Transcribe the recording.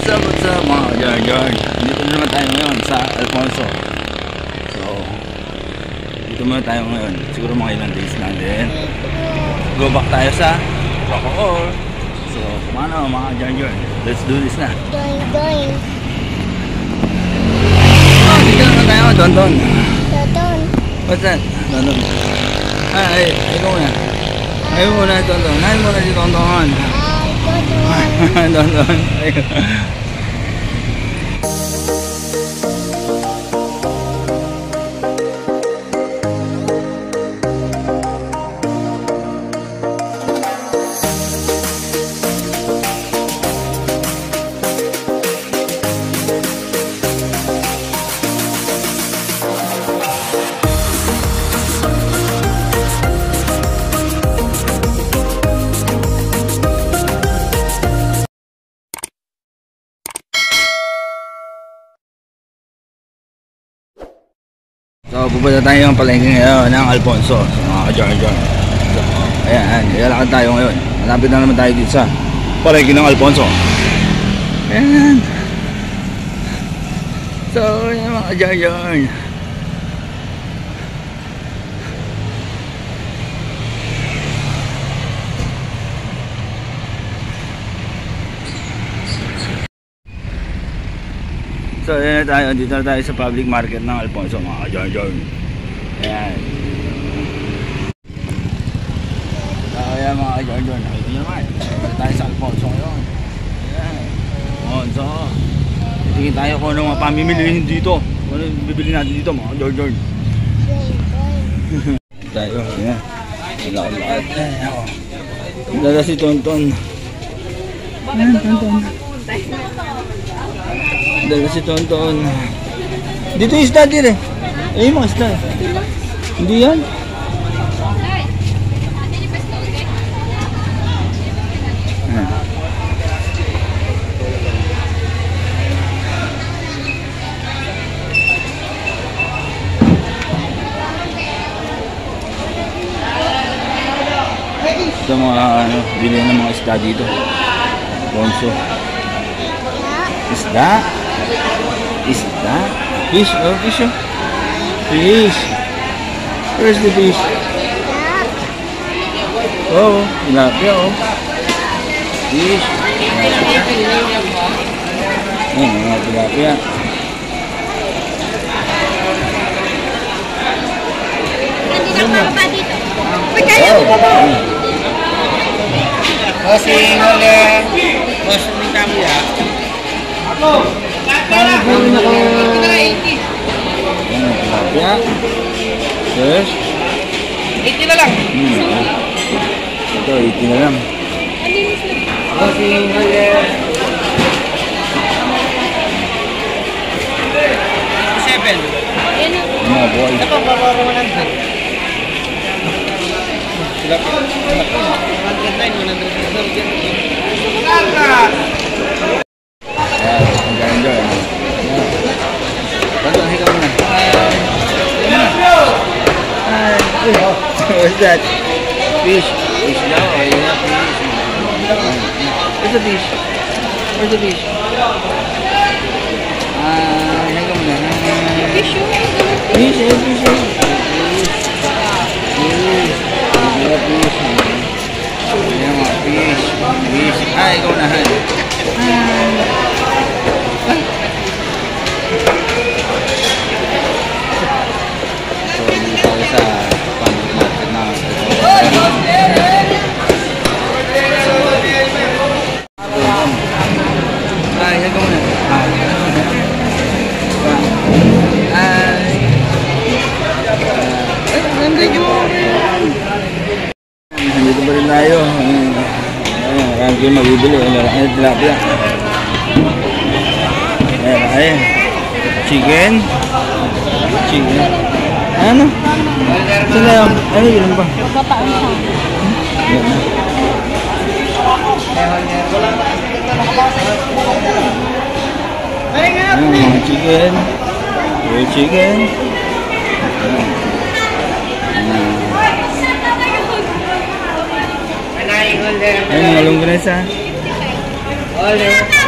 What's up mga Jar-Jar? Dito naman tayo ngayon sa Alfonso. So, dito muna tayo ngayon. Siguro mga ilang days lang din. Go back tayo sa Bacoor. So, kumano mga Jar-Jar? Let's do this na. Don. Oh, dito naman tayo. Don. What's that? Don. Ay, ikaw muna. Ayaw muna, Don. Ayaw muna si Don. Don. So, pupunta tayo ng palengke ngayon ng Alfonso sa mga ka-Jar-Jar. So, ayan, ilalakad tayo ngayon. Malapit na naman tayo dito sa palengke ng Alfonso. Ayan. So, ayan mga ka-Jar-Jar. So, ayan na tayo. Dito na tayo sa public market ng Alfonso, mga ka-Jar-Jar. Ayan. So, ayan mga ka-Jar-Jar. Nakita nyo naman. Dito tayo sa Alfonso ngayon. Ayan. Alfonso. Titingin tayo kung ano mga pamimilihin dito. Ano bibili natin dito, mga ka-Jar-Jar. Tayo. Ayan. Lakad. Ayan. Dala si Tonton. Ayan, Tonton. Dala si Tonton. Dito yung isda din eh. Ayun yung mga isda eh. Hindi yan. Ito mga ano, bilhin ng mga isda dito. Alfonso. Isda. Fish. Oh, fish. Oh. Fish. Where's the fish? Oh, tilapia. Oh. Fish. Ayan, mga tilapia. Nandito ka pa dito. Bossing ulit. Bossing ng kami ya. Ako. Parang gawin ako. Ayan, tilapia. Yes. 80 na lang. Ito, 80 na lang. Bossing ulit. 7. Mga boy. Ito, babara 100. Sila po. 109, 100. Saka! Ang ganda. Tonton, higa muna. What's that? Fish. Fish daw. Ayun na, fish. Where's the fish? Where's the fish? Higa muna. Fish. Fish. Ayan mga fish. Ay, ikaw na. So, dito tayo sa public market na ay, ikaw muna. Nandito pa rin tayo. Marami kayo mabibili. Marami na tilapia. Ayan. Chicken. Ano? Saan na yun? Ano yun ba? Ayan, mga chicken. Chicken. Ayun, mga longganisa. Olive.